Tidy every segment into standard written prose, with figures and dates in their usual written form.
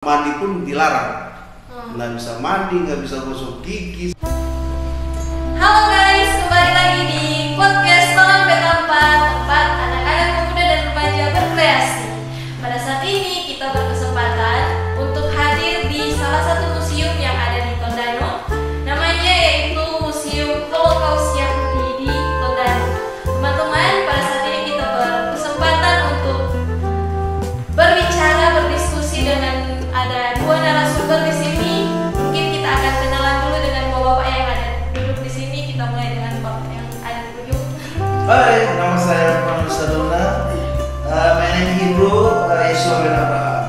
Mandi pun dilarang, nggak bisa mandi, nggak bisa gosok gigi. Halo guys, kembali lagi di podcast Malam Betampat, tempat anak-anak pemuda dan remaja berkreasi. Pada saat ini kita berkesempatan untuk hadir di salah satu museum yang ada di Tondano. Namanya yaitu Museum Holocaust Yahudi di Tondano. Teman-teman, pada saat ini kita berkesempatan untuk berbicara, berdiskusi dengan ada dua narasumber di sini. Mungkin kita akan kenalan dulu dengan bapak-bapak yang ada duduk di sini. Kita mulai dengan bapak yang ada di ujung. Hai, nama saya Pak Sadona. My name Hebrew Yeshua bin Abraham.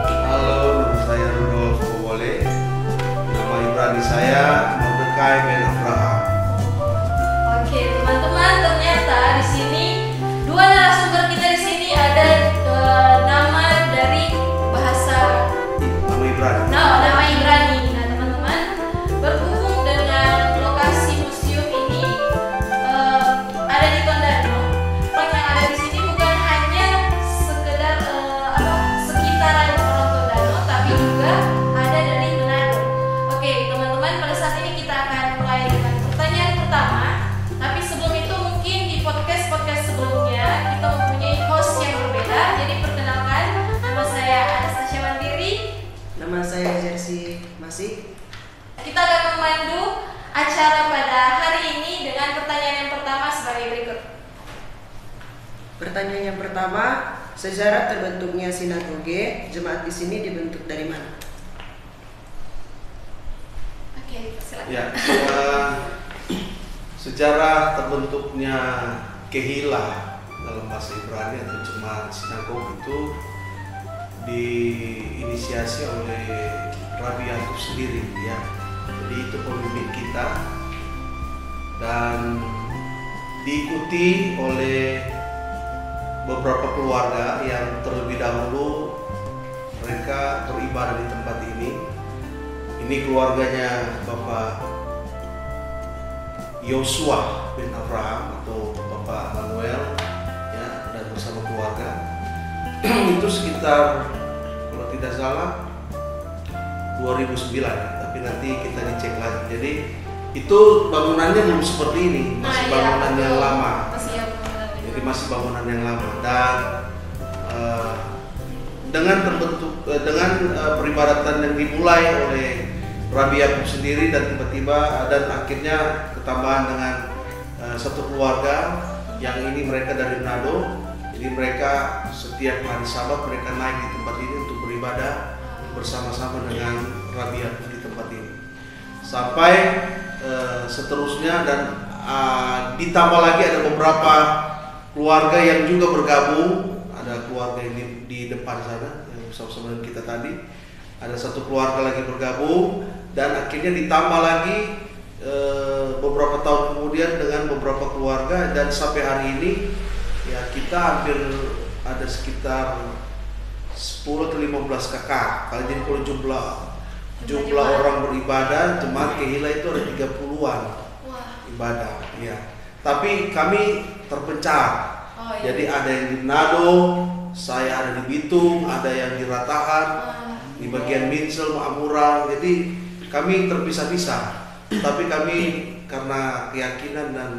Halo, nama saya Rudolf Kowole. Nama Ibrani saya Mordecai bin Abraham. Oke, teman-teman, ternyata di sini dua narasumber kita di sini ada nama dari bahasa nama Ibrani. Nah, teman-teman, berhubung dengan lokasi museum ini ada di Tondano. Orang yang ada di sini bukan hanya sekedar sekitaran orang Tondano, tapi juga ada dari Manado. Oke, teman-teman, pada saat ini kita akan mulai dengan pertanyaan pertama. Tapi sebelum itu mungkin di podcast sebelumnya kita mempunyai host yang berbeda. Jadi perkenalkan, nama saya Anastasia Mandiri. Nama saya Jersey Masih. Kita akan memandu acara pada hari ini dengan pertanyaan yang pertama sebagai berikut. Pertanyaan yang pertama, sejarah terbentuknya sinagoge jemaat di sini dibentuk dari mana? Oke, silakan. Ya, sejarah terbentuknya Kehila dalam bahasa Ibrani atau jemaat sinagog itu diinisiasi oleh Rabi Yakub sendiri, ya. Jadi itu pemimpin kita dan diikuti oleh beberapa keluarga yang terlebih dahulu mereka beribadah di tempat ini. Ini keluarganya Bapak Yosua bin Abraham atau Bapak Manuel, ya, dan bersama keluarga. Itu sekitar kalau tidak salah 2009, tapi nanti kita dicek lagi. Jadi itu bangunannya belum seperti ini, masih bangunan yang lama. Jadi masih bangunan yang lama dan dengan peribadatan yang dimulai oleh Rabi Yakub sendiri dan tiba-tiba dan akhirnya ketambahan dengan satu keluarga yang ini mereka dari Manado. Jadi mereka setiap hari Sabat mereka naik di tempat ini untuk beribadah bersama-sama dengan Rabi Yakub di tempat ini. Sampai seterusnya dan ditambah lagi ada beberapa keluarga yang juga bergabung. Ada keluarga ini di depan sana yang bersama-sama dengan kita tadi. Ada satu keluarga lagi bergabung dan akhirnya ditambah lagi beberapa tahun kemudian dengan beberapa keluarga dan sampai hari ini ya kita hampir ada sekitar 10 atau 15 kakak. Jadi kalau jumlah orang beribadah jemaat Kehila itu ada 30-an ibadah, ya. Tapi kami terpencar. Jadi ada yang di Manado, saya ada di Bitung, ada yang di Ratahan, di bagian Minsel, Amurang. Jadi kami terpisah-pisah. Tapi kami karena keyakinan dan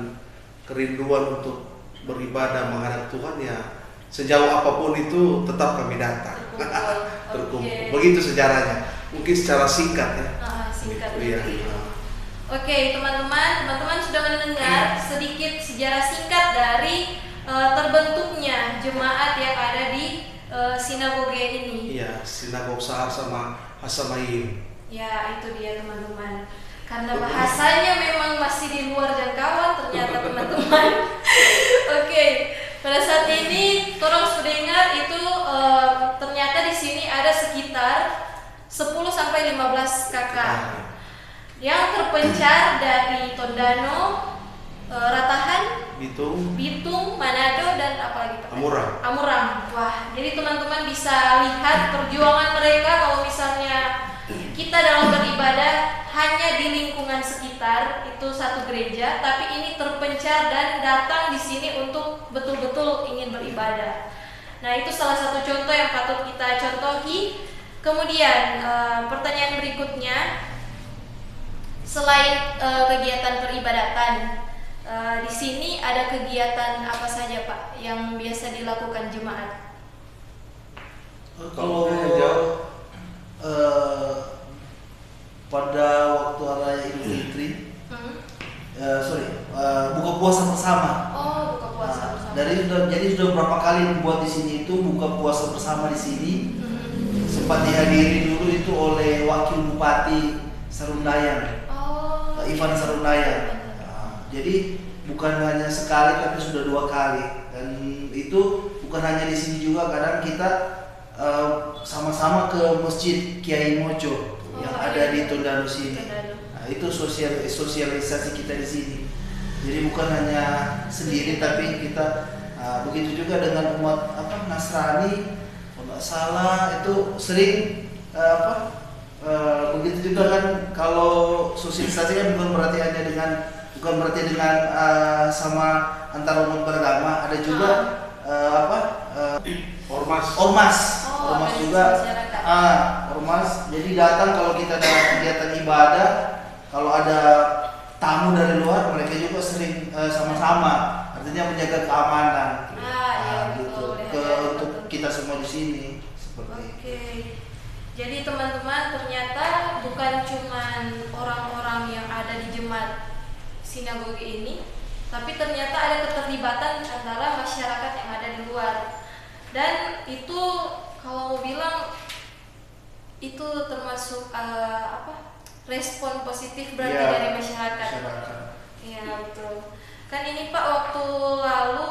kerinduan untuk beribadah menghadap Tuhan, ya sejauh apapun itu tetap kami datang. Terkumpul. Okay. Begitu sejarahnya. Mungkin secara singkat ya. Singkat. Iya. Oke, teman-teman sudah mendengar sedikit sejarah singkat dari terbentuknya jemaat yang ada di sinagoge ini. Iya, sinagog Sahar sama Hasamayim. Ya, itu dia teman-teman. Karena bahasanya memang masih di luar jangkauan ternyata teman-teman. Oke, pada saat ini tolong sudah ingat itu ternyata di sini ada sekitar 10 sampai 15 kakak yang terpencar dari Tondano, Ratahan, Bitung, Manado dan apalagi Amurang. Wah, jadi teman-teman bisa lihat perjuangan mereka kalau misalnya kita dalam beribadah hanya di lingkungan sekitar itu satu gereja, tapi ini terpencar dan datang di sini untuk betul-betul ingin beribadah. Nah, itu salah satu contoh yang patut kita contohi Kemudian pertanyaan berikutnya, selain kegiatan peribadatan, di sini ada kegiatan apa saja Pak yang biasa dilakukan jemaat? Kalau pada waktu raya Idul Fitri, buka puasa bersama. Oh, buka puasa bersama. Jadi sudah berapa kali dibuat di sini itu buka puasa bersama di sini. Sempat dihadiri dulu itu oleh Wakil Bupati Serundayang, Ivan Serundayang. Jadi bukan hanya sekali tapi sudah 2 kali, dan itu bukan hanya di sini juga, kadang kita sama-sama ke Masjid Kiai Mojo yang ada di Tondano sini. Nah, itu sosialisasi kita di sini. Jadi bukan hanya sendiri tapi kita begitu juga dengan umat Nasrani, kalau nggak salah itu sering begitu juga kan. Kalau sosialisasi kan bukan berarti dengan sama antar umat beragama, ada juga ormas juga, ormas. Jadi datang kalau kita ada kegiatan ibadah, kalau ada tamu dari luar, mereka juga sering sama-sama, artinya menjaga keamanan. Betul, untuk kita semua di sini seperti. Oke. Jadi teman-teman, ternyata bukan cuman orang-orang yang ada di jemaat sinagoge ini, tapi ternyata ada keterlibatan antara masyarakat yang ada di luar. Dan itu kalau mau bilang itu termasuk respon positif berarti dari masyarakat. Iya, betul. Kan ini Pak, waktu lalu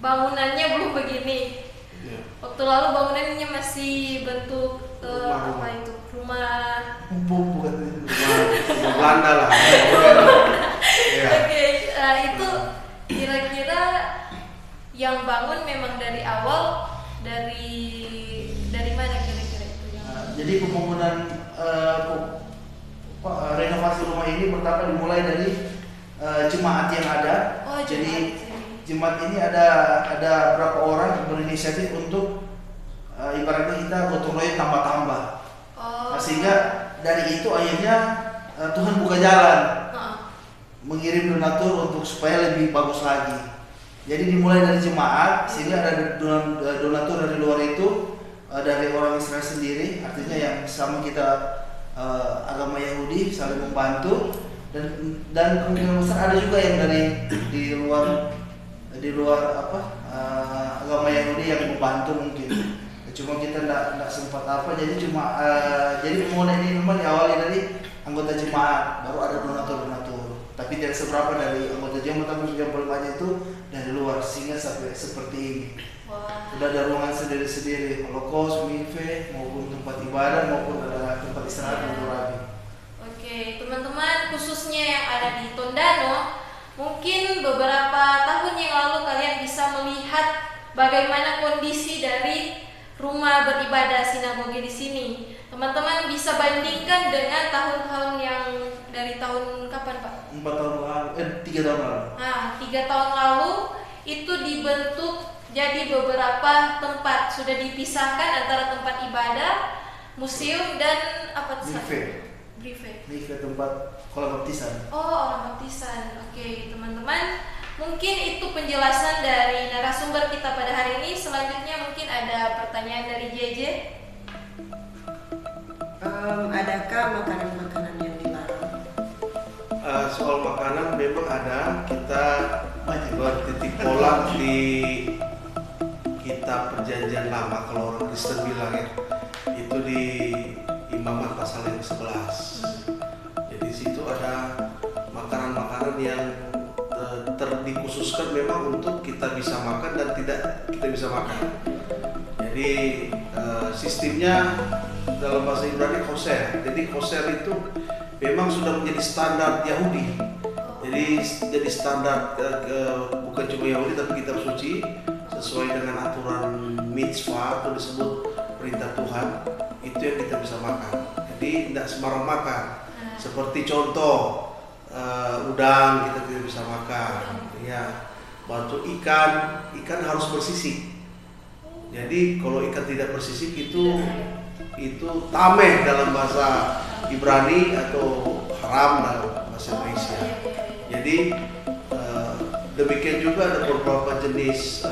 bangunannya belum begini. Waktu lalu bangunannya masih bentuk rumah Belanda lah. Oke, itu kira-kira yang bangun memang dari awal dari mana kira-kira itu? Jadi pembangunan renovasi rumah ini pertama dimulai dari jemaat yang ada. Jadi jemaat ini ada berapa orang berinisiatif untuk ibaratnya kita gotong royong tambah-tambah. Sehingga dari itu akhirnya Tuhan buka jalan, mengirim donatur untuk supaya lebih bagus lagi. Jadi dimulai dari jemaat, sehingga ada donatur dari luar itu, dari orang Israel sendiri, artinya yang sama kita agama Yahudi saling membantu, dan kemungkinan besar ada juga yang dari di luar agama Yahudi yang membantu mungkin. Cuma kita tidak sempat jadi pembangunan ini memang diawali dari anggota jemaat, baru ada donatur. Tapi tidak seberapa dari anggota jemaat, tapi yang paling banyak itu dari luar, sehingga sampai seperti ini. Sudah ada ruangan sendiri-sendiri, holokos, mikve, maupun tempat ibadah, maupun ada tempat istirahat untuk rabi. Oke, teman-teman, khususnya yang ada di Tondano, mungkin beberapa tahun yang lalu kalian bisa melihat bagaimana kondisi dari rumah beribadah sinagoge di sini. Teman-teman bisa bandingkan dengan tahun-tahun yang dari tahun kapan Pak? 3 tahun lalu. 3 tahun lalu itu dibentuk jadi beberapa tempat, sudah dipisahkan antara tempat ibadah, museum, dan apa tadi? Briefing. Tempat kolam baptisan. Orang baptisan. Oke, teman-teman. Mungkin itu penjelasan dari narasumber kita pada hari ini. Selanjutnya mungkin ada pertanyaan dari JJ. Adakah makanan-makanan yang dilarang? Soal makanan memang ada. Kita buat titik tolak di kitab Perjanjian Lama, kalau orang Kristen bilang itu di Imamat pasal yang 11. Jadi situ ada makanan-makanan yang dikhususkan memang untuk kita bisa makan dan tidak kita bisa makan. Jadi sistemnya dalam bahasa Ibrani kosher. Jadi kosher itu memang sudah menjadi standar Yahudi. Jadi standar bukan cuma Yahudi tapi kitab suci, sesuai dengan aturan mitzvah atau disebut perintah Tuhan, itu yang kita bisa makan. Jadi tidak sembarang makan. Seperti contoh udang kita tidak bisa makan, ya. Batu ikan harus bersisik. Jadi kalau ikan tidak bersisik itu itu tameh dalam bahasa Ibrani atau haram dalam bahasa Indonesia. Jadi demikian juga ada beberapa jenis.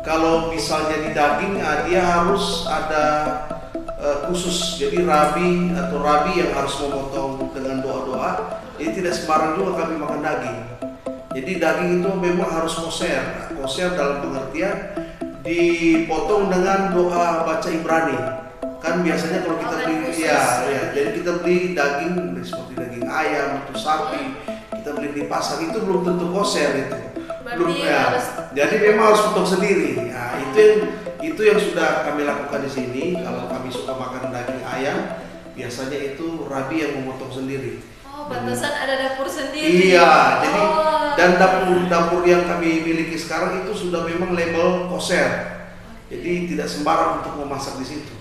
Kalau misalnya di daging, dia harus ada khusus. Jadi rabi yang harus memotong dengan doa-doa. Jadi tidak sembarang juga kami makan daging. Jadi daging itu memang harus kosher. Kosher dalam pengertian dipotong dengan doa baca Ibrani. Kan biasanya kalau kita beli, jadi kita beli daging seperti daging ayam atau sapi, kita beli di pasar itu belum tentu kosher itu. Belum ya. Jadi memang harus potong sendiri. Nah, itu yang sudah kami lakukan di sini. Kalau kami suka makan daging ayam, biasanya itu rabi yang memotong sendiri. Oh, pantesan ada dapur sendiri. Iya, jadi dan dapur yang kami miliki sekarang itu sudah memang label kosher. Jadi tidak sembarang untuk memasak di situ.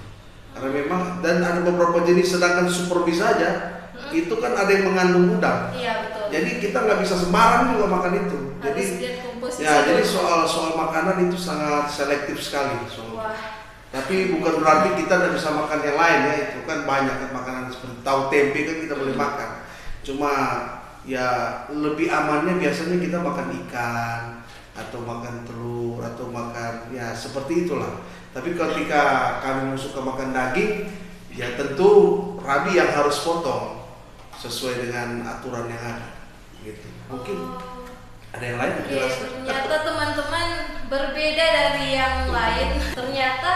Karena memang dan ada beberapa jenis, sedangkan super bis saja itu kan ada yang mengandung udang. Iya, betul. Jadi kita nggak bisa sembarang juga makan itu. Jadi jadi soal makanan itu sangat selektif sekali soal. Tapi bukan berarti kita tidak bisa makan yang lain ya, itu kan banyak kan makanan seperti tahu tempe kan kita boleh makan. Cuma ya lebih amannya biasanya kita makan ikan atau makan telur atau makan ya seperti itulah. Tapi ketika kami suka makan daging, ya tentu rabi yang harus potong sesuai dengan aturan yang ada. Gitu. Mungkin ada yang lain? Ternyata teman-teman berbeda dari yang lain. Ternyata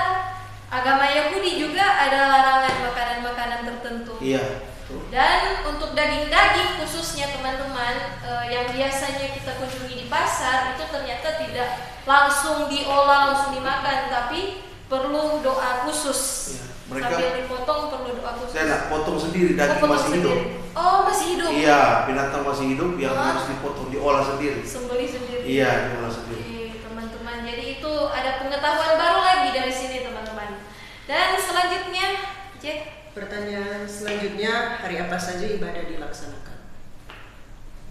agama Yahudi juga ada larangan makanan-makanan tertentu. Iya. Dan untuk daging-daging khususnya teman-teman yang biasanya kita kunjungi di pasar itu ternyata tidak langsung diolah, langsung dimakan, tapi perlu doa khusus. Ya, mereka sambil dipotong perlu doa khusus. Saya nak potong sendiri, daging masih hidup. Oh, masih hidup. Iya, binatang masih hidup yang harus dipotong, diolah sendiri. Sembelih sendiri. Iya, diolah sendiri. Oke, teman-teman. Jadi itu ada pengetahuan baru lagi dari sini, teman-teman. Dan selanjutnya, Jack. Pertanyaan selanjutnya, hari apa saja ibadah dilaksanakan?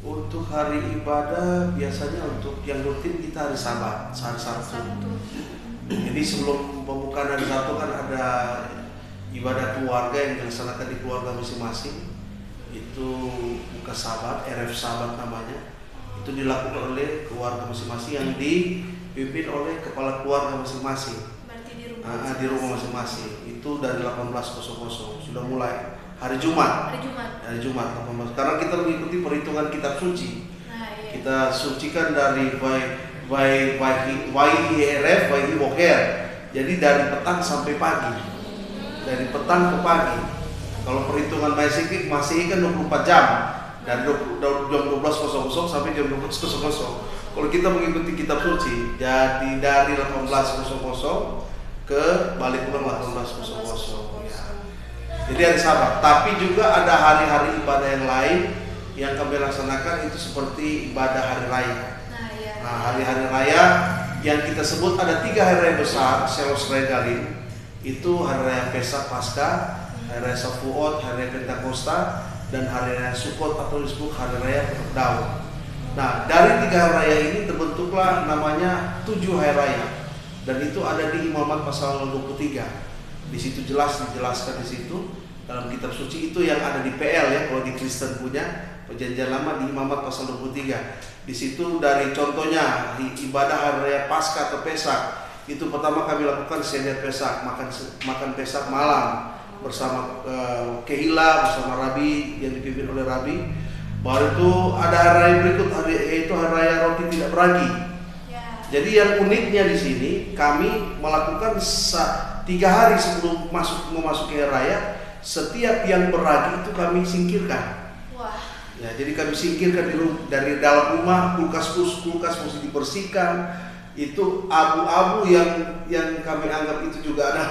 Untuk hari ibadah biasanya untuk yang rutin kita hari Sabat, hari Sabtu. Jadi sebelum pembukaan hari Sabtu kan ada ibadah keluarga yang dilaksanakan di keluarga masing-masing. Itu buka Sabat, RF Sabat namanya. Itu dilakukan oleh keluarga masing-masing yang dipimpin oleh kepala keluarga masing-masing. Di rumah masing-masing. Itu dari 18.00 sudah mulai hari Jumat. Hari Jumat 18. Karena kita mengikuti perhitungan kitab suci. Kita sucikan dari Waihi Boker. Jadi dari petang sampai pagi. Dari petang ke pagi. Kalau perhitungan Masehi kan 24 jam. Dari jam 12.00 sampai jam 12.00. Kalau kita mengikuti kitab suci, jadi dari 18.00 ke balik pulang 18.00 ya. Jadi hari Sabat. Tapi juga ada hari-hari ibadah yang lain yang kami laksanakan itu seperti ibadah hari raya. Nah, hari-hari raya yang kita sebut ada 3 hari raya besar, Selos Regalim. Itu hari raya Pesak Paskah, hari raya Shavuot, hari raya Pentakosta, dan hari raya Sukkot atau disebut hari raya Daud. Nah, dari 3 hari raya ini terbentuklah namanya 7 hari raya. Dan itu ada di Imamat pasal 23. Di situ dijelaskan di situ dalam kitab suci itu yang ada di PL ya, kalau di Kristen punya Perjanjian Lama di Imamat pasal 23. Di situ dari contohnya ibadah hari raya Paskah atau Pesak. Itu pertama kami lakukan seder Pesak, makan Pesak malam bersama Kehila, bersama Rabi yang dipimpin oleh Rabi. Baru itu ada hari raya berikut, yaitu hari raya roti tidak beragi. Jadi yang uniknya di sini kami melakukan 3 hari sebelum memasuki hari raya, setiap yang beragi itu kami singkirkan. Wah. Ya, jadi kami singkirkan dari dalam rumah, kulkas mesti dibersihkan. Itu abu-abu yang kami anggap itu juga ada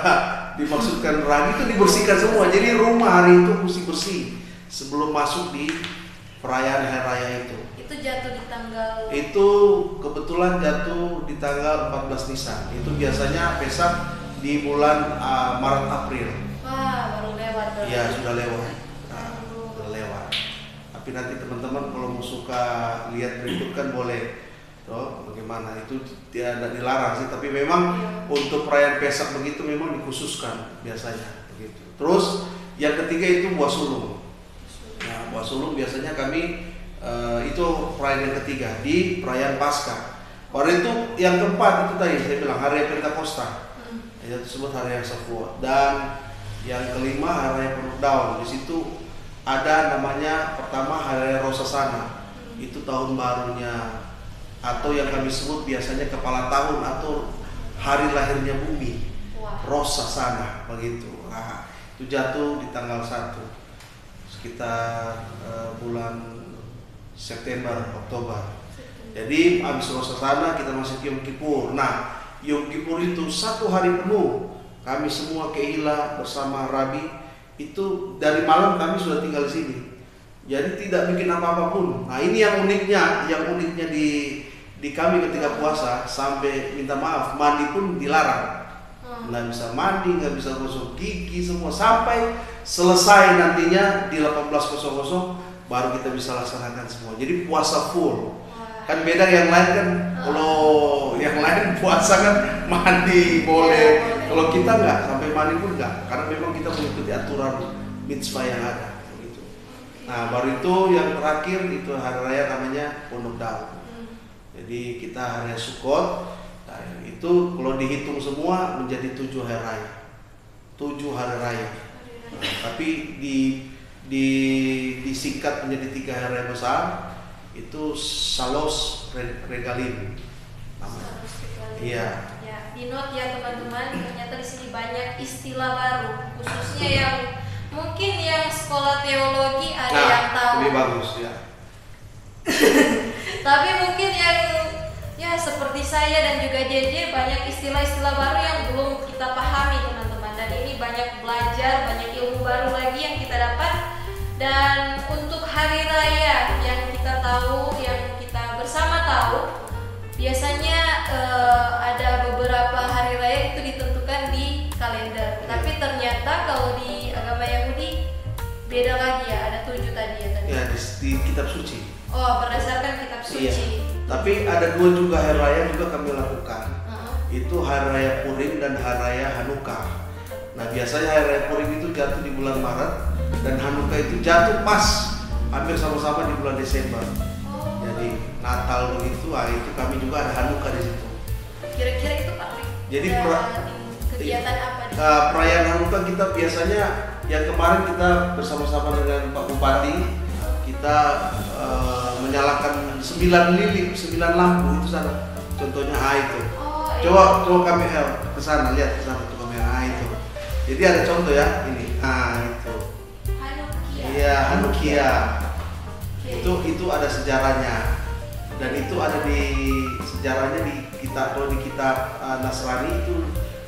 dimaksudkan ragi itu dibersihkan semua. Jadi rumah hari itu mesti bersih sebelum masuk di perayaan hari raya itu. Itu jatuh di tanggal? Itu kebetulan jatuh di tanggal 14 Nisan. Itu biasanya Pesak di bulan Maret April. Wah, baru lewat. Iya, sudah lewat. Sudah lewat. Tapi nanti teman-teman kalau mau suka lihat berikut kan boleh Toh, bagaimana itu tidak dilarang sih, tapi memang untuk perayaan Pesak begitu memang dikhususkan biasanya begitu. Terus yang ketiga itu buah sulung. Nah, buah sulung biasanya kami itu perayaan yang ketiga di perayaan Paskah. Pada itu yang keempat itu tadi saya bilang hari Pentakosta, itu disebut hari Shavuot. Dan yang kelima hari Penuh Daun. Di situ ada namanya pertama hari Rosasana, itu tahun barunya, atau yang kami sebut biasanya kepala tahun atau hari lahirnya bumi, Rosasana begitu. Nah, itu jatuh di tanggal 1 sekitar bulan September Oktober. Jadi habis Rosasana kita masuk Yom Kippur. Nah, Yom Kippur itu 1 hari penuh kami semua Kehila bersama Rabi itu dari malam kami sudah tinggal di sini. Jadi tidak bikin apa-apa pun. Nah, ini yang uniknya di kami ketika puasa, sampai minta maaf mandi pun dilarang. Nggak bisa mandi, nggak bisa gosok gigi semua sampai selesai nantinya di 18.00 baru kita bisa laksanakan semua. Jadi puasa full. Kan beda yang lain kan, kalau yang lain puasa kan mandi boleh, kalau kita nggak, sampai mandi pun nggak, karena memang kita mengikuti aturan mitzvah yang ada gitu. Nah, baru itu yang terakhir itu hari raya namanya Pondok Daun. Jadi kita hari Sukkot. Nah, itu kalau dihitung semua menjadi 7 hari raya. 7 hari raya. Nah, tapi disingkat menjadi 3 hari raya besar. Itu Salos Regalim namanya. Iya. Ya, di note ya teman-teman, ternyata di sini banyak istilah baru, khususnya yang mungkin yang sekolah teologi ada yang tahu. Lebih bagus ya. Tapi mungkin yang ya seperti saya dan juga JJ banyak istilah-istilah baru yang belum kita pahami teman-teman. Dan ini banyak belajar, banyak ilmu baru lagi yang kita dapat. Dan untuk hari raya yang kita tahu, yang kita bersama tahu, biasanya ada beberapa hari raya itu ditentukan di kalender. Tapi ternyata kalau di agama Yahudi beda lagi ya, ada 7 tadi ya tadi. Ya, di kitab suci. Oh, berdasarkan kitab suci. Iya. Tapi ada 2 juga hari raya juga kami lakukan. Itu hari raya Purim dan hari raya Hanukkah. Nah, biasanya hari raya Purim itu jatuh di bulan Maret dan Hanukkah itu jatuh pas hampir sama-sama di bulan Desember. Jadi Natal begitu, itu kami juga ada Hanukkah di situ. Kira-kira itu Pak? Jadi kegiatan apa? Perayaan Hanukkah kita biasanya yang kemarin kita bersama-sama dengan Pak Bupati kita menyalakan 9 lilin, 9 lampu itu sana. Contohnya itu. Coba kami ke sana, lihat ke sana tuh kamera itu. Jadi ada contoh ya ini. Itu. Iya, Hanukkah. Itu ada sejarahnya. Dan itu ada di sejarahnya di kitab Nasrani itu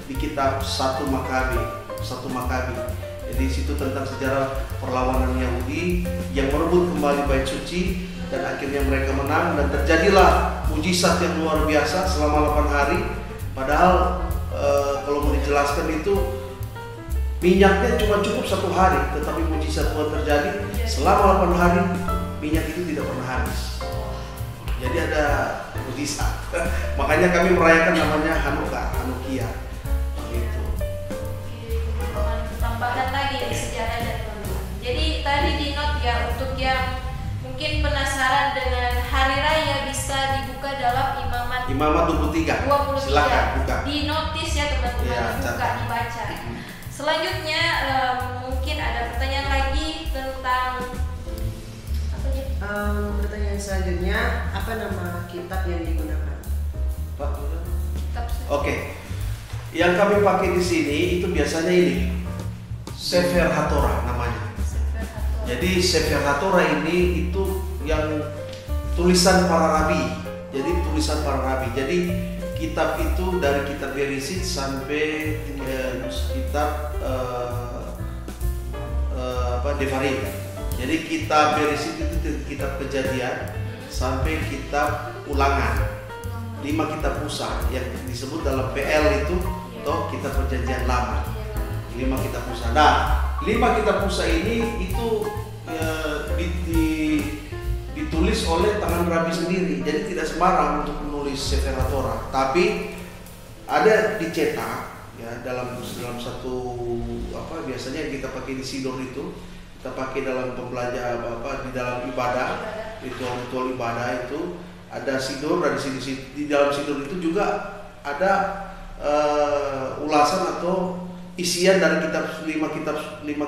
di kitab 1 Makabi. Jadi situ tentang sejarah perlawanan Yahudi yang merebut kembali bait suci dan akhirnya mereka menang dan terjadilah mujizat yang luar biasa selama 8 hari. Padahal kalau mau dijelaskan itu minyaknya cuma cukup 1 hari, tetapi mujizat Tuhan terjadi selama 8 hari minyak itu tidak pernah habis. Jadi ada mujizat. Makanya kami merayakan namanya Hanukkah. Gitu. Tambahan lagi di sejarahnya teman-teman. Jadi tadi di note ya, untuk yang mungkin penasaran dengan hari raya bisa dibuka dalam Imamat 23. Silakan buka. Di notis ya teman-teman, dibuka, dibaca. Selanjutnya mungkin ada pertanyaan lagi tentang pertanyaan selanjutnya, apa nama kitab yang digunakan? Pak, Oke. Yang kami pakai di sini itu biasanya ini Sefer HaTorah namanya. Jadi Sefer HaTorah ini itu yang tulisan para rabi. Jadi kitab itu dari kitab Bereshit sampai kitab Devarim. Jadi kitab Bereshit itu kitab Kejadian sampai kitab Ulangan. 5 kitab Musa yang disebut dalam PL itu toh kitab Perjanjian Lama. 5 kitab Musa. Nah, 5 kitab Musa ini itu ditulis oleh tangan rabi sendiri. Jadi tidak sembarang untuk tertulis Sefer Torah, tapi ada dicetak ya dalam satu biasanya yang kita pakai di sidor itu, kita pakai dalam pembelajaran di dalam ibadah, ritual ibadah itu ada sidor, dan di dalam sidor itu juga ada ulasan atau isian dari lima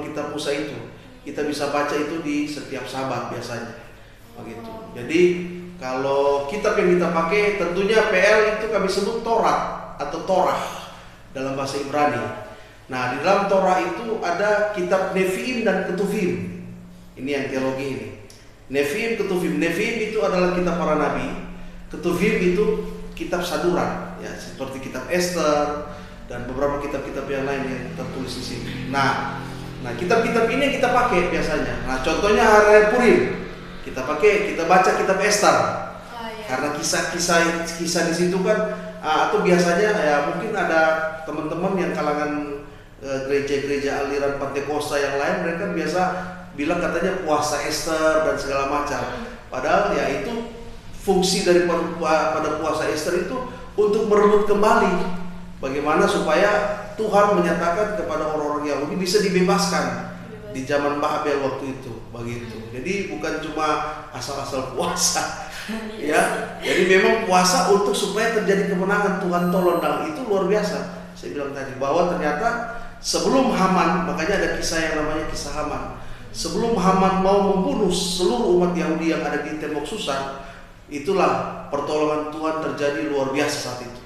kitab Musa itu. Kita bisa baca itu di setiap Sabat biasanya, begitu. Jadi kalau kitab yang kita pakai tentunya PL itu kami sebut Taurat atau Torah dalam bahasa Ibrani. Nah, di dalam Torah itu ada kitab Nevi'im dan Ketuvim. Ini yang teologi ini. Nevi'im, Ketuvim. Nevi'im itu adalah kitab para nabi. Ketuvim itu kitab saduran, ya seperti kitab Esther dan beberapa kitab-kitab yang lain yang tertulis di sini. Nah, kitab-kitab ini yang kita pakai biasanya. Nah, contohnya hari Purim, kita baca kitab Esther. Karena kisah-kisah di situ kan, atau biasanya ya mungkin ada teman-teman yang kalangan gereja-gereja aliran Pentakosta yang lain, mereka biasa bilang katanya puasa Esther dan segala macam. Padahal ya itu fungsi pada puasa Esther itu untuk merebut kembali bagaimana supaya Tuhan menyatakan kepada orang-orang Yahudi bisa dibebaskan di zaman Babel waktu itu, begitu. Jadi bukan cuma asal-asal puasa, ya. Jadi memang puasa untuk supaya terjadi kemenangan. Tuhan tolong, dan itu luar biasa. Saya bilang tadi bahwa ternyata sebelum Haman, makanya ada kisah yang namanya kisah Haman. Sebelum Haman mau membunuh seluruh umat Yahudi yang ada di tembok Susan, itulah pertolongan Tuhan terjadi luar biasa saat itu.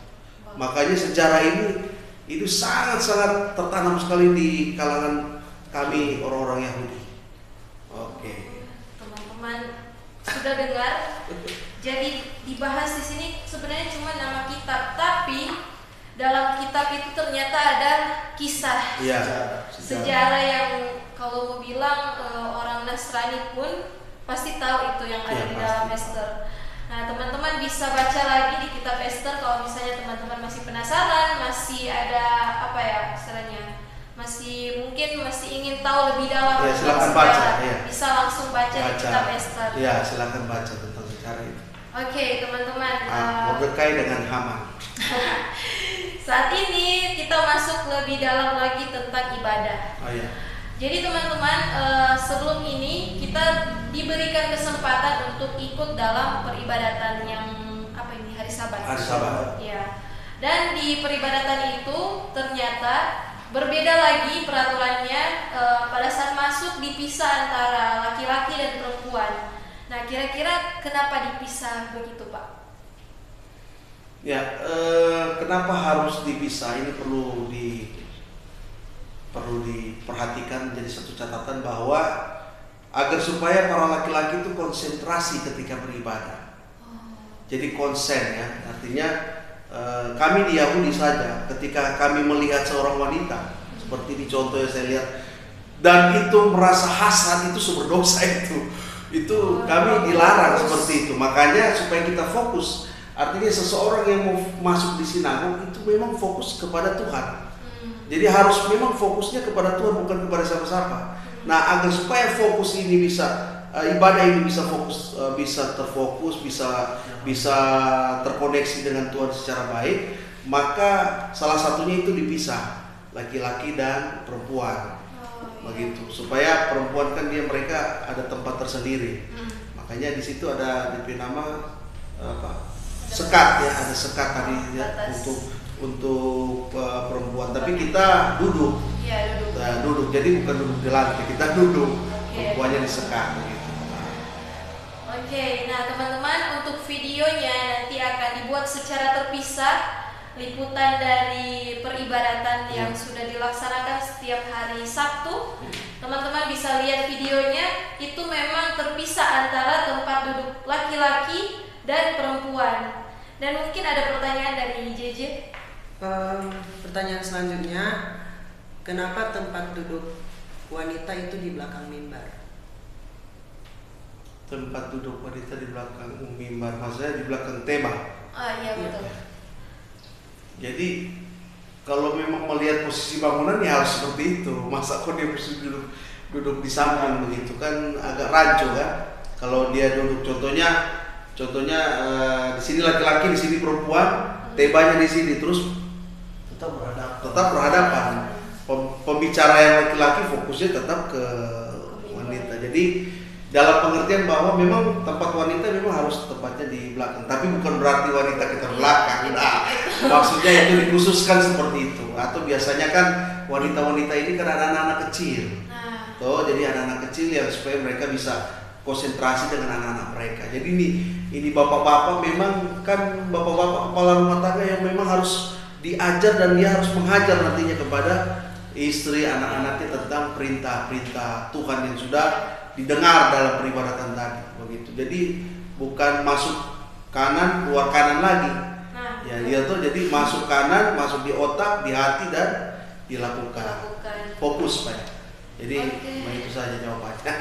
Makanya sejarah ini itu sangat-sangat tertanam sekali di kalangan kami orang-orang Yahudi. Oke. Teman-teman sudah dengar. Jadi dibahas di sini sebenarnya cuma nama kitab, tapi dalam kitab itu ternyata ada kisah, ya, sejarah yang kalau mau bilang orang Nasrani pun pasti tahu itu yang ada di dalam Esther. Nah, teman-teman bisa baca lagi di kitab Esther kalau misalnya teman-teman masih penasaran, masih ada istilahnya, masih ingin tahu lebih dalam ya, tentang silakan baca, ya. Bisa langsung baca di kitab Esther. Ya, silakan baca tentang sejarah itu. Oke, teman-teman. Mordekai dengan Haman. Saat ini kita masuk lebih dalam lagi tentang ibadah. Oh ya. Jadi teman-teman, sebelum ini kita diberikan kesempatan untuk ikut dalam peribadatan yang hari Sabat. Hari Sabat. Ya. Dan di peribadatan itu ternyata berbeda lagi peraturannya, pada saat masuk dipisah antara laki-laki dan perempuan. Nah, kira-kira kenapa dipisah begitu, Pak? Ya, kenapa harus dipisah? Ini perlu diperhatikan, menjadi satu catatan bahwa agar supaya para laki-laki itu konsentrasi ketika beribadah. Jadi konsen, ya, artinya kami di Yahudi saja ketika kami melihat seorang wanita seperti di contoh yang saya lihat dan itu merasa hasrat, itu sumber dosa itu kami dilarang seperti itu. Makanya supaya kita fokus, artinya seseorang yang mau masuk di sinagog itu memang fokus kepada Tuhan. Jadi harus memang fokusnya kepada Tuhan, bukan kepada siapa-siapa. Nah, agar supaya fokus ini bisa, ibadah ini bisa fokus, bisa terfokus, bisa terkoneksi dengan Tuhan secara baik, maka salah satunya itu dipisah laki-laki dan perempuan, begitu. Supaya perempuan kan mereka ada tempat tersendiri. Makanya di situ ada DP nama sekat, ya, ada sekat tadi ya, untuk perempuan, tapi kita duduk. Ya, duduk. Nah, duduk. Jadi bukan duduk di lantai, kita duduk. Perempuannya disekat gitu. Oke, nah teman-teman, untuk videonya nanti akan dibuat secara terpisah, liputan dari peribadatan yang sudah dilaksanakan setiap hari Sabtu. Teman-teman bisa lihat videonya, itu memang terpisah antara tempat duduk laki-laki dan perempuan. Dan mungkin ada pertanyaan dari JJ. Pertanyaan selanjutnya, kenapa tempat duduk wanita itu di belakang mimbar? Tempat duduk wanita di belakang mimbar, maksudnya di belakang tema. Iya, betul. Jadi kalau memang melihat posisi bangunan ya harus seperti itu. Masa kok dia mesti duduk di samping begitu kan, agak rancu kan. Kalau dia duduk, contohnya Contohnya di sini laki-laki, di sini perempuan, tebanya di sini terus Tetap berhadapan. tetap berhadapan. Pembicara yang laki-laki fokusnya tetap ke wanita. Jadi dalam pengertian bahwa memang tempat wanita memang harus tempatnya di belakang, tapi bukan berarti wanita kita belakang. Nah, maksudnya itu dikhususkan seperti itu. Atau biasanya kan wanita-wanita ini kan ada anak-anak kecil. Tuh, jadi anak-anak kecil yang supaya mereka bisa konsentrasi dengan anak-anak mereka. Jadi ini bapak-bapak memang kan bapak-bapak kepala rumah tangga yang memang harus diajar dan dia harus menghajar nantinya kepada istri anak-anaknya tentang perintah-perintah Tuhan yang sudah didengar dalam peribadatan tadi begitu. Jadi bukan masuk kanan keluar kanan lagi. Ya dia tuh jadi masuk kanan, masuk di otak, di hati dan dilakukan. Fokus Pak. Jadi itu saja jawabannya.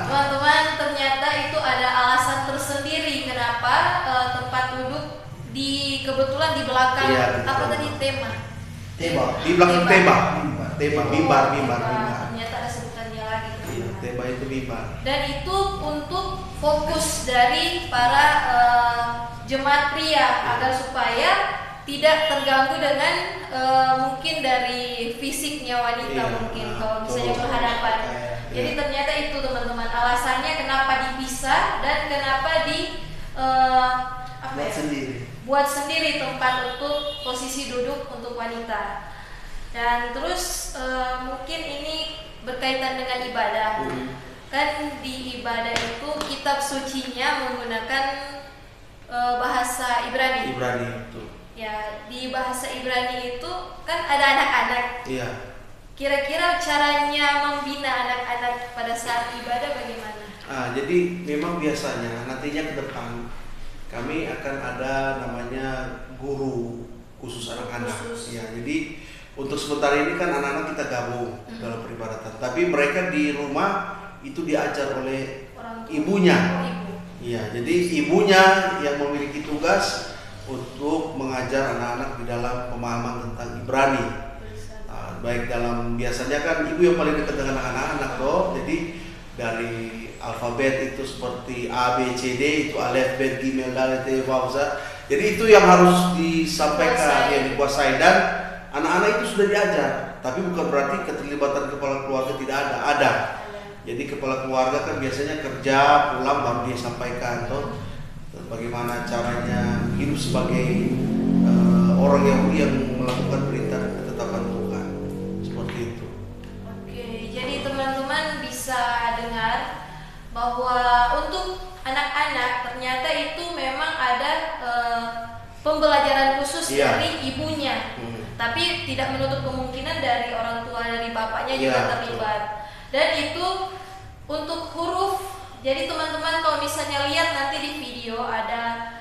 Teman-teman, ternyata itu ada alasan tersendiri kenapa tempat duduk kebetulan di belakang apa tadi tema? Di belakang mimbar. Ternyata ada sebutannya lagi. Iya, tema itu mimbar. Dan itu untuk fokus dari para jemaat pria agar supaya tidak terganggu dengan mungkin dari fisiknya wanita mungkin kalau misalnya berhadapan. Jadi ternyata itu teman-teman alasannya kenapa dipisah dan kenapa buat sendiri tempat untuk posisi duduk untuk wanita. Dan terus mungkin ini berkaitan dengan ibadah. Kan di ibadah itu kitab sucinya menggunakan bahasa Ibrani. Betul. Ya, di bahasa Ibrani itu kan ada anak-anak. Iya. Kira-kira caranya membina anak-anak pada saat ibadah bagaimana? Jadi memang biasanya nantinya ke depan kami akan ada namanya guru khusus anak-anak. Ya, jadi untuk sementara ini kan anak-anak kita gabung dalam peribadatan. Tapi mereka di rumah itu diajar oleh ibunya. Iya, jadi ibunya yang memiliki tugas untuk mengajar anak-anak di dalam pemahaman tentang Ibrani. Baik dalam biasanya kan ibu yang paling dekat dengan anak-anak loh. Jadi dari alfabet itu seperti A, B, C, D itu alef, bet, gimel, dalet, wawza. Jadi itu yang harus disampaikan, yang dikuasai dan anak-anak itu sudah diajar. Tapi bukan berarti keterlibatan kepala keluarga tidak ada. Ada. Jadi kepala keluarga kan biasanya kerja pulang baru dia sampaikan toh bagaimana caranya hidup sebagai orang Yahudi yang melakukan perintah ketetapan Tuhan seperti itu. Oke, jadi teman-teman bisa dengar bahwa untuk anak-anak ternyata itu memang ada pembelajaran khusus dari ibunya. Tapi tidak menutup kemungkinan dari orang tua dari bapaknya juga terlibat. Dan itu untuk huruf. Jadi teman-teman kalau misalnya lihat nanti di video ada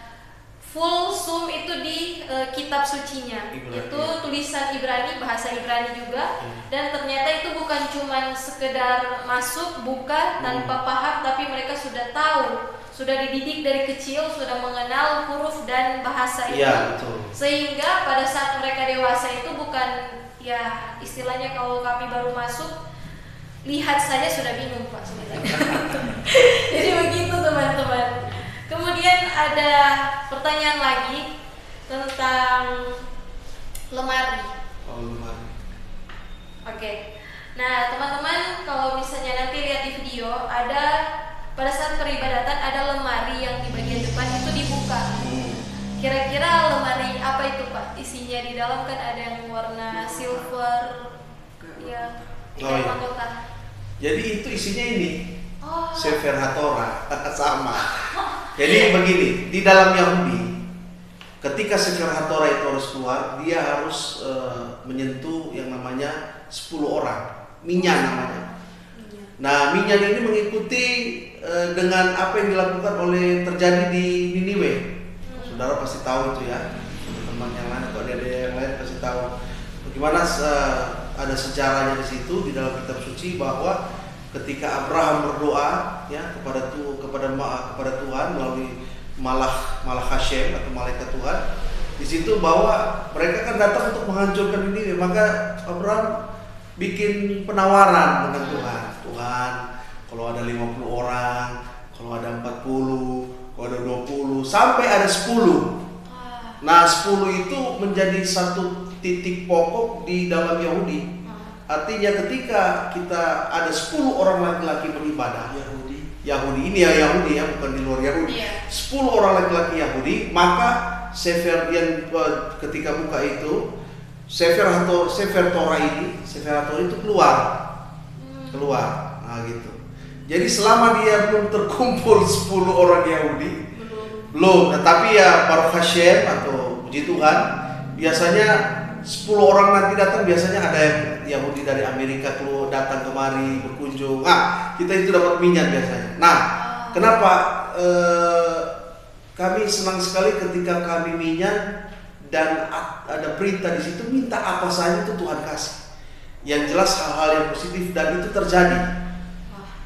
full zoom itu di kitab sucinya. Itu tulisan Ibrani, bahasa Ibrani juga. Dan ternyata itu bukan cuma sekedar masuk, buka tanpa paham, tapi mereka sudah tahu, sudah dididik dari kecil, sudah mengenal huruf dan bahasa itu. Sehingga pada saat mereka dewasa itu bukan ya istilahnya kalau kami baru masuk lihat saja sudah bingung Pak sebenarnya. Jadi begitu teman-teman. Kemudian ada pertanyaan lagi tentang lemari. Lemari. Oke. Nah teman-teman kalau misalnya nanti lihat di video ada pada saat peribadatan ada lemari yang di bagian depan itu dibuka. Kira-kira lemari apa itu Pak? Isinya di dalam kan ada yang warna silver, ya, mahkota. Jadi itu isinya ini Sefer HaTorah sama. Jadi begini, di dalam Yahudi ketika Sefer HaTorah itu harus keluar, dia harus menyentuh yang namanya 10 orang, minyan namanya. Nah, minyan ini mengikuti dengan apa yang dilakukan terjadi di Niniwe. Saudara pasti tahu itu ya. Teman yang lain atau ada yang lain pasti tahu. Bagaimana ada sejarahnya di situ di dalam kitab suci bahwa ketika Abraham berdoa ya kepada Tuhan melalui Malach Hashem atau malaikat Tuhan, di situ bahwa mereka kan datang untuk menghancurkan ini, maka Abraham bikin penawaran dengan Tuhan. Tuhan, kalau ada 50 orang, kalau ada 40, ada 20, sampai ada 10. Nah 10 itu menjadi satu titik pokok di dalam Yahudi. Artinya ketika kita ada 10 orang laki-laki beribadah Yahudi ini ya Yahudi ya, bukan di luar Yahudi. 10 orang laki-laki Yahudi, maka sefer yang ketika buka itu sefer Torah itu keluar. Nah gitu. Jadi selama dia belum terkumpul 10 orang Yahudi, belum. Tapi ya Baruch Hashem atau puji Tuhan, biasanya 10 orang nanti datang, biasanya ada yang Yahudi dari Amerika keluar datang kemari berkunjung. Kita itu dapat minyak biasanya. Nah, kenapa kami senang sekali ketika kami minyak dan ada perintah di situ minta apa saja itu Tuhan kasih. Yang jelas hal-hal yang positif dan itu terjadi.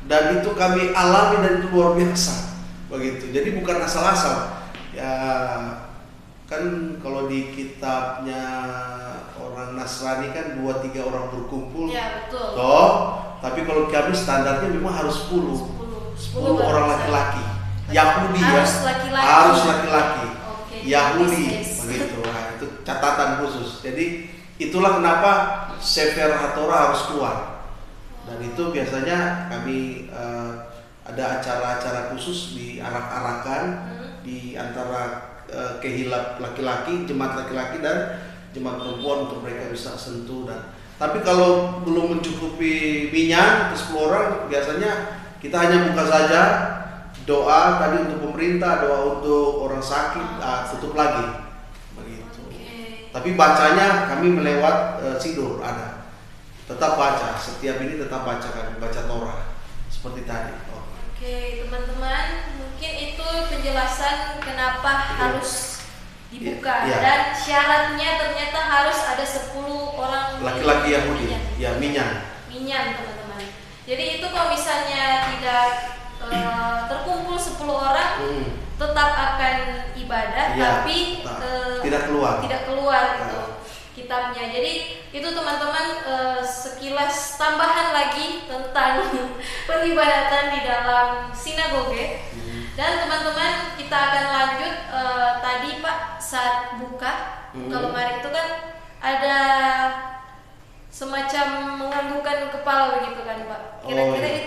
Dan itu kami alami dan itu luar biasa. Begitu. Jadi bukan asal-asal. Ya kan kalau di kitabnya orang Nasrani kan 2-3 orang berkumpul. Ya, betul. Tapi kalau kami standarnya memang harus 10 orang laki-laki. Yahudi harus laki-laki. Yahudi begitu. Nah, itu catatan khusus. Jadi itulah kenapa Sefer HaTorah harus keluar. Dan itu biasanya kami ada acara-acara khusus diarak-arakan di antara kehilaf laki-laki, jemaat laki-laki dan jemaat perempuan untuk mereka bisa sentuh. Tapi kalau belum mencukupi minyak ke 10 orang, biasanya kita hanya buka saja, doa tadi untuk pemerintah, doa untuk orang sakit, tutup lagi begitu. Tapi bacanya kami melewat sidur ada, tetap baca, setiap ini tetap baca kami, baca Torah seperti tadi. Oke, teman-teman, mungkin itu penjelasan kenapa harus dibuka dan syaratnya ternyata harus ada 10 orang laki-laki Yahudi. Minyan, teman-teman. Jadi itu kalau misalnya tidak terkumpul 10 orang tetap akan ibadah, tapi tidak keluar itu kitabnya. Jadi itu teman-teman sekilas tambahan lagi tentang peribadatan di dalam sinagoge. Dan teman-teman kita akan lanjut tadi Pak saat buka lemari itu kan ada semacam menganggukkan kepala begitu kan Pak. Kira-kira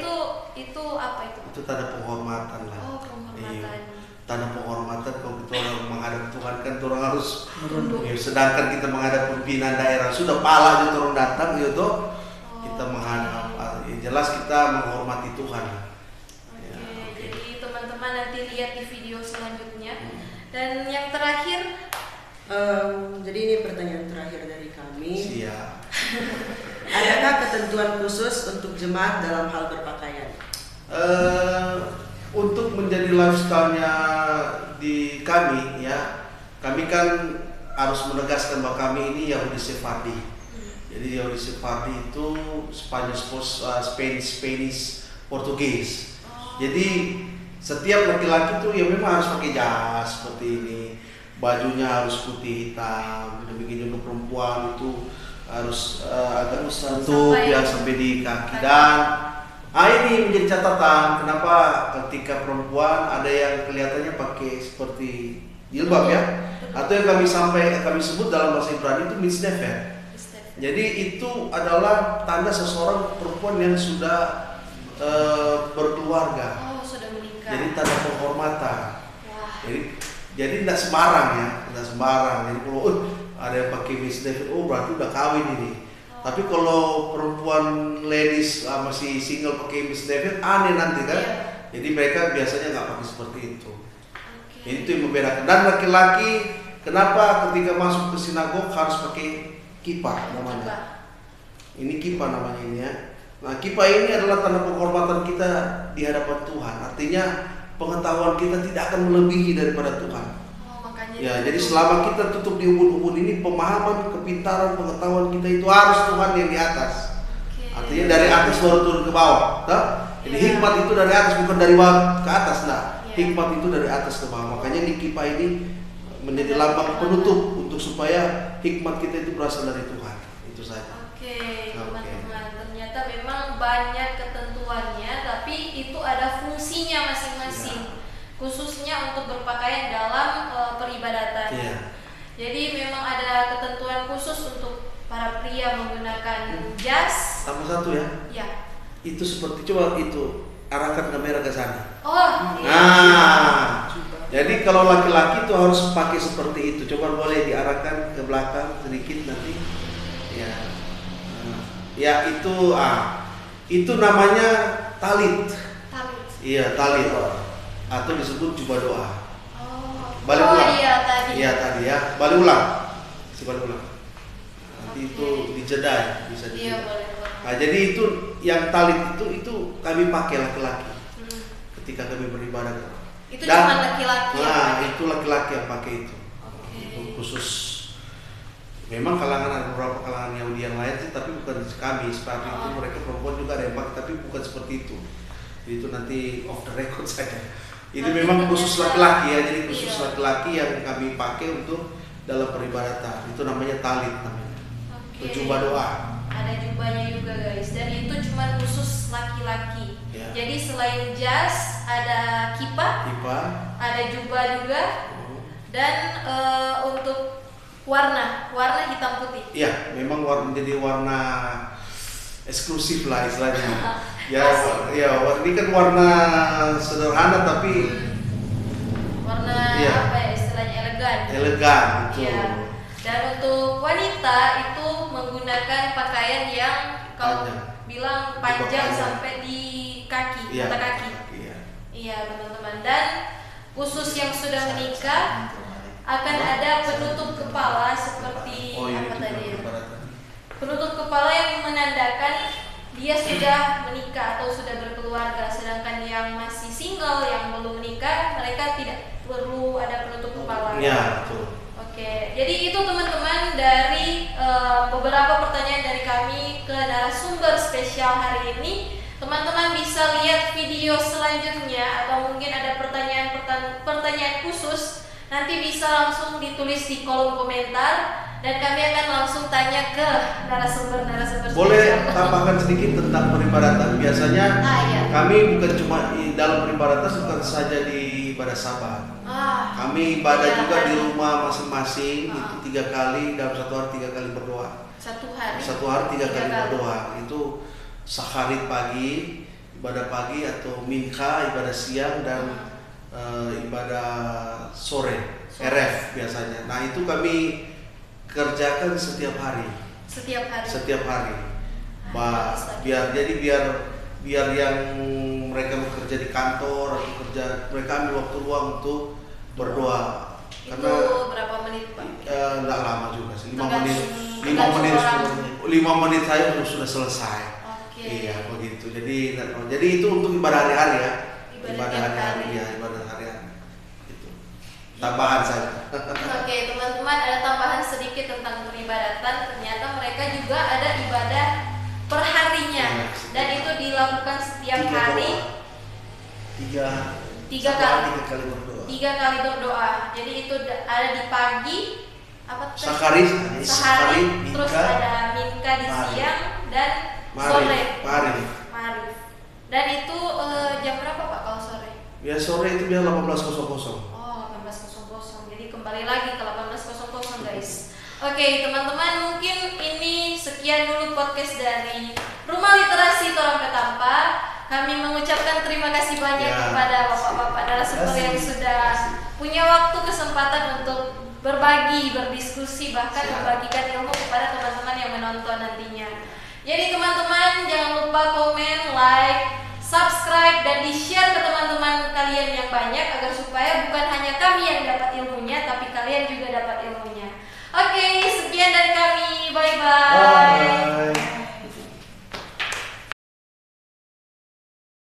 itu apa itu? Itu tanda penghormatan lah. Penghormatan. Tanda penghormatan kalau kita orang menghadap Tuhan kan orang harus merunduk. Sedangkan kita menghadap pimpinan daerah sudah pala gitu orang datang gitu, kita menghadap. Jelas kita menghormati Tuhan. Jadi teman-teman nanti lihat di video selanjutnya. Dan yang terakhir, jadi ini pertanyaan terakhir dari kami. Siap. Adakah ketentuan khusus untuk jemaat dalam hal berpakaian? Untuk menjadi lifestyle-nya di kami ya, kami kan harus menegaskan bahwa kami ini Yahudi Sephardi. Jadi Yahudi Sephardi itu Spanish Portugis. Jadi setiap laki-laki itu ya memang harus pakai jas seperti ini, bajunya harus putih hitam. Demikian juga perempuan itu harus agak tutup ya sampai di kaki. Dan ini menjadi catatan kenapa ketika perempuan ada yang kelihatannya pakai seperti jilbab ya, atau yang kami sebut dalam bahasa Ibrani itu misnefer. Jadi itu adalah tanda seseorang perempuan yang sudah berkeluarga. Sudah menikah. Jadi tanda penghormatan. Jadi tidak sembarang ya, tidak sembarang. Jadi kalau ada yang pakai misnefer, berarti udah kawin ini. Tapi kalau perempuan ladies masih single pakai misnefer, aneh nanti kan. Jadi mereka biasanya nggak pakai seperti itu. Itu yang membedakan. Dan laki-laki kenapa ketika masuk ke sinagog harus pakai kippah namanya. Ini kippah namanya ini ya. Nah kippah ini adalah tanda penghormatan kita di hadapan Tuhan. Artinya pengetahuan kita tidak akan melebihi daripada Tuhan. Ya, jadi selama kita tutup di ubun-ubun ini, pemahaman, kepintaran, pengetahuan kita itu harus Tuhan yang di atas. Artinya dari atas baru turun ke bawah. Jadi hikmat itu dari atas, bukan dari bawah ke atas. Hikmat itu dari atas ke bawah. Makanya di kippah ini menjadi lambang penutup untuk supaya hikmat kita itu berasal dari Tuhan. Itu saja. Teman-teman, ternyata memang banyak ketentuannya, tapi itu ada fungsinya masing-masing. khususnya untuk berpakaian dalam peribadatan. Iya. Jadi memang ada ketentuan khusus untuk para pria menggunakan jas. Tambah satu ya. Ya. Itu seperti, coba itu arahkan kamera ke sana. Oh. Iya. Nah, jadi kalau laki-laki itu harus pakai seperti itu. Coba boleh diarahkan ke belakang sedikit nanti. Ya. Ya itu namanya talit. Talit. Iya, talit. Atau disebut jubah doa. Balik Oh ulang. iya tadi. Iya tadi ya. Balik ulang. Balik ulang. Nanti itu dijeda ya, bisa dijeda. Iya boleh. Nah, jadi itu yang talit itu kami pakai laki-laki ketika kami beribadah. Itu cuma laki-laki. Nah, itu laki-laki yang pakai itu. Itu khusus. Memang kalangan ada beberapa kalangan Yahudi yang lain sih, tapi bukan kami seperti itu. Mereka perempuan juga ada yang pakai, tapi bukan seperti itu. Jadi itu nanti off the record saja. Ini memang khusus laki-laki ya, jadi khusus laki-laki yang kami pakai untuk dalam peribadatan. Itu namanya talit namanya. Jubah doa. Ada jubahnya juga guys, dan itu cuma khusus laki-laki. Ya. Jadi selain jas ada kipas, ada jubah juga, dan untuk warna hitam putih. Iya, memang menjadi warna eksklusif lah istilahnya. Ya, ini kan warna sederhana tapi warna apa ya istilahnya elegan. Elegan itu. Iya. Dan untuk wanita itu menggunakan pakaian yang kalau bilang panjang sampai di kaki, mata kaki. Iya teman-teman. Dan khusus yang sudah menikah akan ada penutup kepala seperti apa tadi ya? Penutup kepala yang menandakan dia sudah menikah atau sudah berkeluarga, sedangkan yang masih single yang belum menikah mereka tidak perlu ada penutup kepala. Iya, betul. Oke, jadi itu teman-teman dari beberapa pertanyaan dari kami ke narasumber spesial hari ini. Teman-teman bisa lihat video selanjutnya atau mungkin ada pertanyaan khusus, nanti bisa langsung ditulis di kolom komentar. Dan kami akan langsung tanya ke narasumber Boleh tambahkan sedikit tentang peribadatan. Biasanya kami bukan cuma dalam peribadatan, bukan saja di ibadah Sabat. Kami ibadah juga di rumah masing-masing. Itu 3 kali dalam satu hari 3 kali berdoa. Satu hari 3 kali berdoa. Itu saharit pagi, ibadah pagi atau mincha, ibadah siang, dan ibadah sore, RF biasanya. Nah itu kami kerjakan setiap hari. Biar yang mereka bekerja di kantor atau kerja, mereka ambil waktu luang untuk berdoa. Itu berapa menit Pak? Enggak lama juga sih, 5 menit saya sudah selesai. Iya begitu. Jadi itu untuk ibadah hari-hari ya. Ibadah hari-hari. Tambahan saja. Oke, teman-teman, ada tambahan sedikit tentang peribadatan. Ternyata mereka juga ada ibadah perharinya, dan itu dilakukan setiap hari. Tiga kali berdoa. Jadi itu ada di pagi, Sahari, terus ada mincha di siang dan sore. Marif. Dan itu jam berapa Pak kalau sore? Ya sore itu biar 18.00. Kembali lagi ke 18.00 guys. Oke teman-teman, mungkin ini sekian dulu podcast dari Rumah Literasi Torang Petampa. Kami mengucapkan terima kasih banyak kepada bapak-bapak narasumber yang sudah punya waktu kesempatan untuk berbagi, berdiskusi, bahkan membagikan ilmu kepada teman-teman yang menonton nantinya. Jadi teman-teman jangan lupa komen, like, subscribe, dan di-share ke teman-teman kalian yang banyak agar supaya bukan hanya kami yang dapat ilmunya, tapi kalian juga dapat ilmunya.